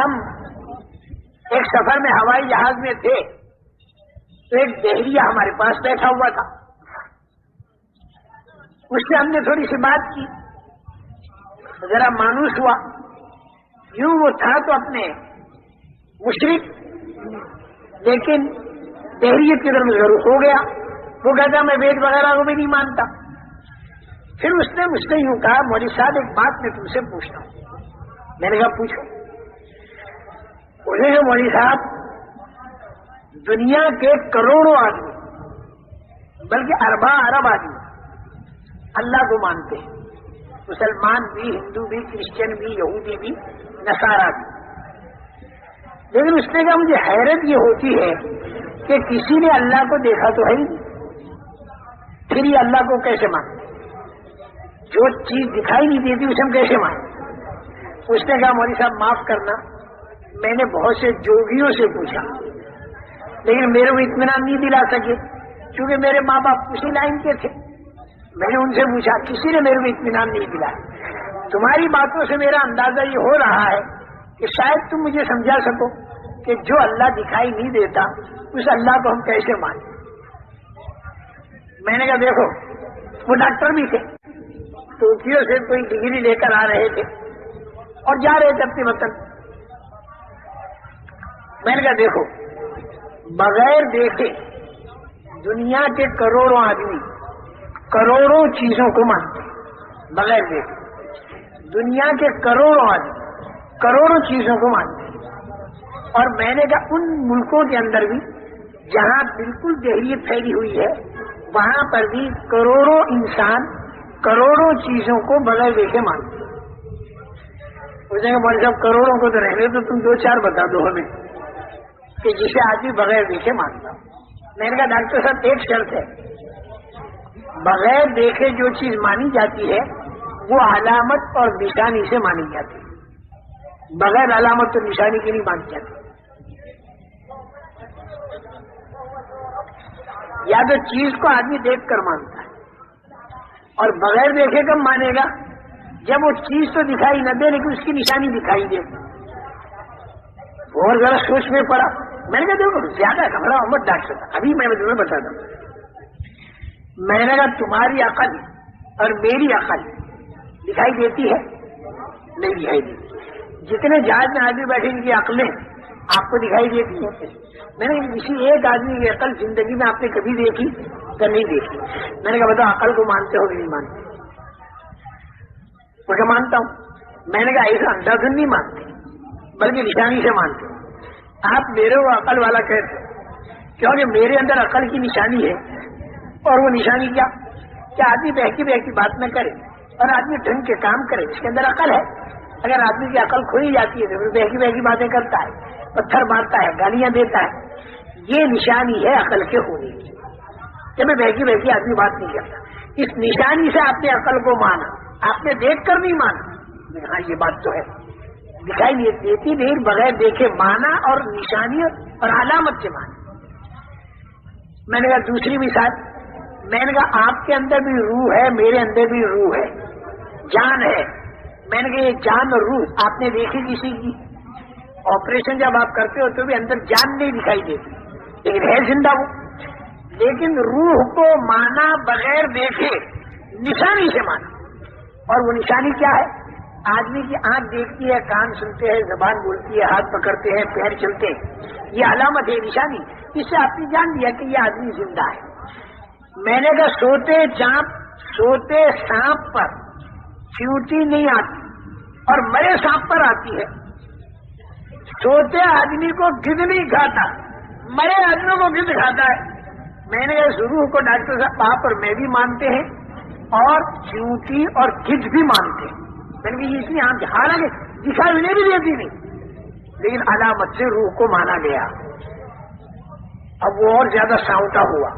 ہم ایک سفر میں ہوائی جہاز میں تھے تو ایک دہریہ ہمارے پاس بیٹھا ہوا تھا. اس سے ہم نے تھوڑی سی بات کی, ذرا مانوس ہوا. یوں وہ تھا تو اپنے مشرک, لیکن دہریت کی طرف ضرور ہو گیا. وہ کہتا میں وید وغیرہ کو بھی نہیں مانتا. پھر اس نے مجھ سے یوں کہا مولوی صاحب ایک بات میں تم سے پوچھتا ہوں. میں نے کہا پوچھو. بولے کہ مولوی صاحب دنیا کے کروڑوں آدمی بلکہ ارباں ارب آدمی اللہ کو مانتے ہیں, مسلمان بھی, ہندو بھی, کرسچن بھی, یہودی بھی, نصارہ بھی. لیکن اس نے کہا مجھے حیرت یہ ہوتی ہے کہ کسی نے اللہ کو دیکھا تو ہے ہی نہیں, پھر یہ اللہ کو کیسے مانتے؟ جو چیز دکھائی نہیں دیتی اسے ہم کیسے مانتے؟ اس نے کہا مولوی صاحب معاف کرنا, میں نے بہت سے جوگیوں سے پوچھا لیکن میرے کو اطمینان نہیں دلا سکے, کیونکہ میرے ماں باپ اسی لائن کے تھے. میں نے ان سے پوچھا, کسی نے میرے کو اطمینان نہیں دلایا. تمہاری باتوں سے میرا اندازہ یہ ہو رہا ہے کہ شاید تم مجھے سمجھا سکو کہ جو اللہ دکھائی نہیں دیتا اس اللہ کو ہم کیسے مانیں. میں نے کہا دیکھو, وہ ڈاکٹر بھی تھے, ٹوکیو سے کوئی ڈگری لے کر آ رہے تھے اور جا رہے تھے اپنے وطن. میں نے کہا دیکھو, بغیر دیکھے دنیا کے کروڑوں آدمی کروڑوں چیزوں کو مانتے ہیں. بغیر دیکھے دنیا کے کروڑوں آدمی کروڑوں چیزوں کو مانتے ہیں. اور میں نے کہا ان ملکوں کے اندر بھی جہاں بالکل دہریت پھیلی ہوئی ہے وہاں پر بھی کروڑوں انسان کروڑوں چیزوں کو بغیر دیکھے مانتے ہیں. اس نے کہا مولوی صاحب کروڑوں کو تو رہنے تو تم 2-4 بتا دو ہمیں کہ جسے آدمی بغیر دیکھے مانتا. میں نے کہا ڈاکٹر صاحب ایک شرط ہے, بغیر دیکھے جو چیز مانی جاتی ہے وہ علامت اور نشانی سے مانی جاتی ہے, بغیر علامت اور نشانی کی نہیں مانی جاتی. یا تو چیز کو آدمی دیکھ کر مانتا ہے اور بغیر دیکھے کب مانے گا جب وہ چیز تو دکھائی نہ دے لیکن اس کی نشانی دکھائی دے. اور ذرا سوچ میں پڑا. میں نے کہا دیکھو زیادہ گھبرا مت ڈاکٹر صاحب, ابھی میں تمہیں بتاتا ہوں. میں نے کہا تمہاری عقل اور میری عقل دکھائی دیتی ہے؟ نہیں دکھائی دیتی. جتنے جہاز میں آدمی بیٹھے ان کی عقلیں آپ کو دکھائی دیتی ہیں. میں نے کسی ایک آدمی کی عقل زندگی میں آپ نے کبھی دیکھی یا نہیں دیکھی؟ میں نے کہا بتاؤ عقل کو مانتے ہو کہ نہیں مانتے؟ وہ کیا مانتا ہوں. میں نے کہا ایسا اندازن نہیں مانتے بلکہ نشانی سے مانتے. آپ میرے کو عقل والا کہتے کیونکہ میرے اندر عقل کی نشانی ہے. اور وہ نشانی کیا کہ آدمی بہکی بہکی بات نہ کرے اور آدمی ڈھنگ کے کام کرے, اس کے اندر عقل ہے. اگر آدمی کی عقل کھوئی جاتی ہے تو پھر بہکی بہکی باتیں کرتا ہے, پتھر مارتا ہے, گالیاں دیتا ہے. یہ نشانی ہے عقل کے ہونے کی کہ میں بہکی بہکی آدمی بات نہیں کرتا. اس نشانی سے آپ نے عقل کو مانا, آپ نے دیکھ کر نہیں مانا. ہاں یہ بات تو ہے, دکھائی نہیں دیتی نہیں بغیر دیکھے مانا اور نشانی اور علامت سے مانا. میں نے کہا دوسری مثال, میں نے کہا آپ کے اندر بھی روح ہے, میرے اندر بھی روح ہے, جان ہے. میں نے کہا یہ جان اور روح آپ نے دیکھی کسی کی؟ آپریشن جب آپ کرتے ہو تو بھی اندر جان نہیں دکھائی دیتی لیکن ہے زندہ وہ. لیکن روح کو مانا بغیر دیکھے, نشانی سے مانا. اور وہ نشانی کیا ہے؟ آدمی کی آنکھ دیکھتی ہے, کان سنتے ہیں, زبان بولتی ہے, ہاتھ پکڑتے ہیں, پیر چلتے ہیں. یہ علامت ہے, نشانی. اس سے آپ نے جان دیا کہ یہ آدمی زندہ ہے. میں نے کہا سوتے سانپ پر چیونٹی نہیں آتی اور مرے سانپ پر آتی ہے. سوتے آدمی کو گدھ نہیں کھاتا, مرے آدمیوں کو گدھ کھاتا ہے. میں نے کہا روح کو ڈاکٹر صاحب آپ اور میں بھی مانتے ہیں اور چیونٹی اور گدھ بھی مانتے ہیں. میں نے کہا یہ اس لیے آنکھ حالانکہ دکھائی انہیں بھی دیتی نہیں لیکن علامت سے روح کو مانا گیا. اب وہ اور زیادہ ساؤٹا ہوا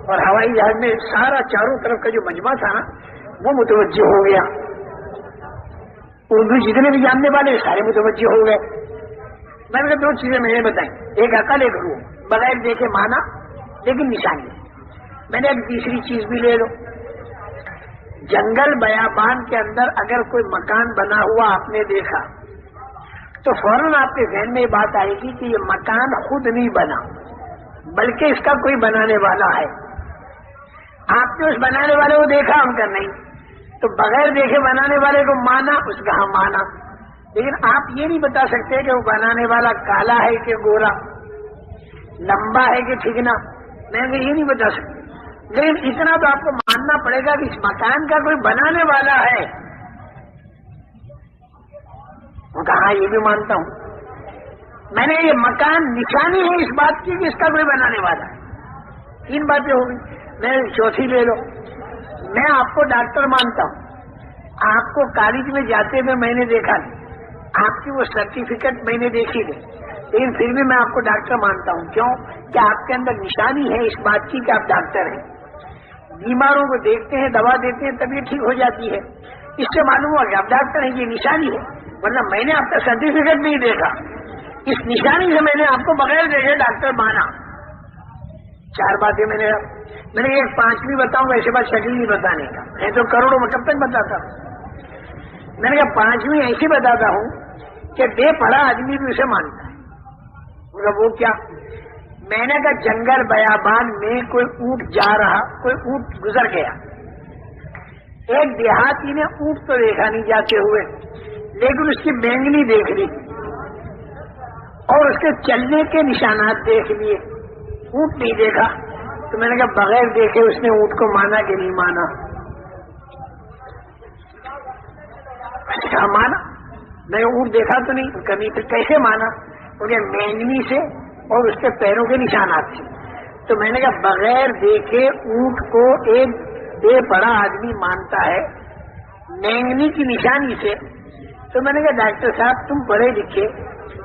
اور ہوائی جہاز میں سارا چاروں طرف کا جو مجمع تھا نا وہ متوجہ ہو گیا. اردو جتنے بھی جاننے والے سارے متوجہ ہو گئے. میں نے کہا 2 چیزیں میں نے بتائیں, ایک عقل ایک روح, بغیر دیکھے مانا لیکن نشانی. میں نے ایک تیسری چیز بھی لے لو, جنگل بیابان کے اندر اگر کوئی مکان بنا ہوا آپ نے دیکھا تو فوراً آپ کے ذہن میں یہ بات آئے گی کہ یہ مکان خود نہیں بنا بلکہ اس کا کوئی بنانے والا ہے. آپ نے اس بنانے والے کو دیکھا، ہم کا نہیں، تو بغیر دیکھے بنانے والے کو مانا، اس کا ہم مانا. لیکن آپ یہ نہیں بتا سکتے کہ وہ بنانے والا کالا ہے کہ گورا، لمبا ہے کہ ٹھیکنا، میں یہ نہیں بتا سکتے. لیکن اتنا تو آپ کو ماننا پڑے گا کہ اس مکان کا کوئی بنانے والا ہے. وہ کہا یہ بھی مانتا ہوں. میں نے یہ مکان نشانی ہے اس بات کی کہ اس کا کوئی بنانے والا ہے. 3 باتیں ہو گئی. میں چوتھی لے لو، میں آپ کو ڈاکٹر مانتا ہوں. آپ کو کالج میں جاتے ہوئے میں نے دیکھا نہیں، آپ کی وہ سرٹیفکیٹ میں نے دیکھی نہیں، لیکن پھر بھی میں آپ کو ڈاکٹر مانتا ہوں. کیوں؟ کہ آپ کے اندر نشانی ہے اس بات کی کہ آپ ڈاکٹر ہیں. بیماروں کو دیکھتے ہیں، دوا دیتے ہیں، طبیعت ٹھیک ہو جاتی ہے. اس سے معلوم ہوا کہ آپ ڈاکٹر ہیں، یہ نشانی ہے. ورنہ میں نے آپ کا سرٹیفکیٹ نہیں دیکھا، اس نشانی سے میں نے آپ کو بغیر دیکھے ڈاکٹر مانا. 4 باتیں میں نے ایک 5ویں بتاؤں گا، ایسے بات شکل نہیں بتانے کا. میں تو کروڑوں میں کب تک بتاتا ہوں. میں نے کہا 5ویں ایسی بتاتا ہوں کہ بے پڑھا آدمی بھی اسے مانتا ہے. وہ کیا؟ میں نے کہا جنگل بیابان میں کوئی اونٹ جا رہا، کوئی اونٹ گزر گیا. ایک دیہاتی نے اونٹ تو دیکھا نہیں جاتے ہوئے، لیکن اس کی بینگنی دیکھ لی اور اس کے چلنے کے نشانات دیکھ لیے. اونٹ نہیں دیکھا. تو میں نے کہا بغیر دیکھے اس نے اونٹ کو مانا کہ نہیں مانا؟ کہا مانا. میں نے اونٹ دیکھا تو نہیں، کبھی پھر کیسے مانا؟ کیونکہ مینگنی سے اور اس کے پیروں کے نشانات سے. تو میں نے کہا بغیر دیکھے اونٹ کو ایک بے پڑھا آدمی مانتا ہے مینگنی کی نشانی سے. تو میں نے کہا ڈاکٹر صاحب تم پڑھے لکھے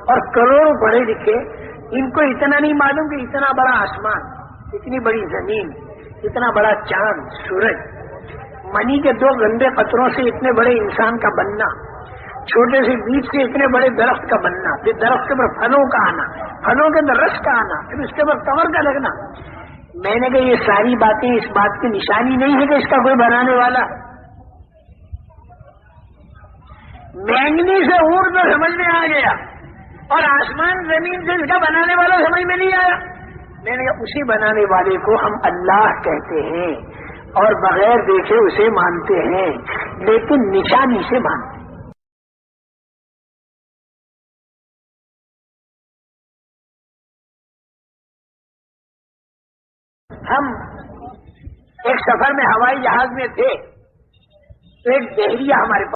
اور کروڑوں پڑھے لکھے، ان کو اتنا نہیں معلوم کہ اتنا بڑا آسمان، اتنی بڑی زمین، اتنا بڑا چاند، سورج، منی کے 2 گندے قطروں سے اتنے بڑے انسان کا بننا، چھوٹے سے بیج سے اتنے بڑے درخت کا بننا، پھر درخت کے اوپر پھلوں کا آنا، پھلوں کے اندر رس کا آنا، پھر اس کے اوپر کمر کا لگنا. میں نے کہا یہ ساری باتیں اس بات کی نشانی نہیں ہے کہ اس کا کوئی بنانے والا. مینگنی سے اونٹ تو سمجھ میں آ گیا اور آسمان زمین سے اس کا بنانے والا سمجھ میں نہیں آیا. میں نے کہا اسی بنانے والے کو ہم اللہ کہتے ہیں اور بغیر دیکھے اسے مانتے ہیں، لیکن نشانی سے مانتے ہیں. ہم ایک سفر میں ہوائی جہاز میں تھے تو ایک بحریہ ہمارے پاس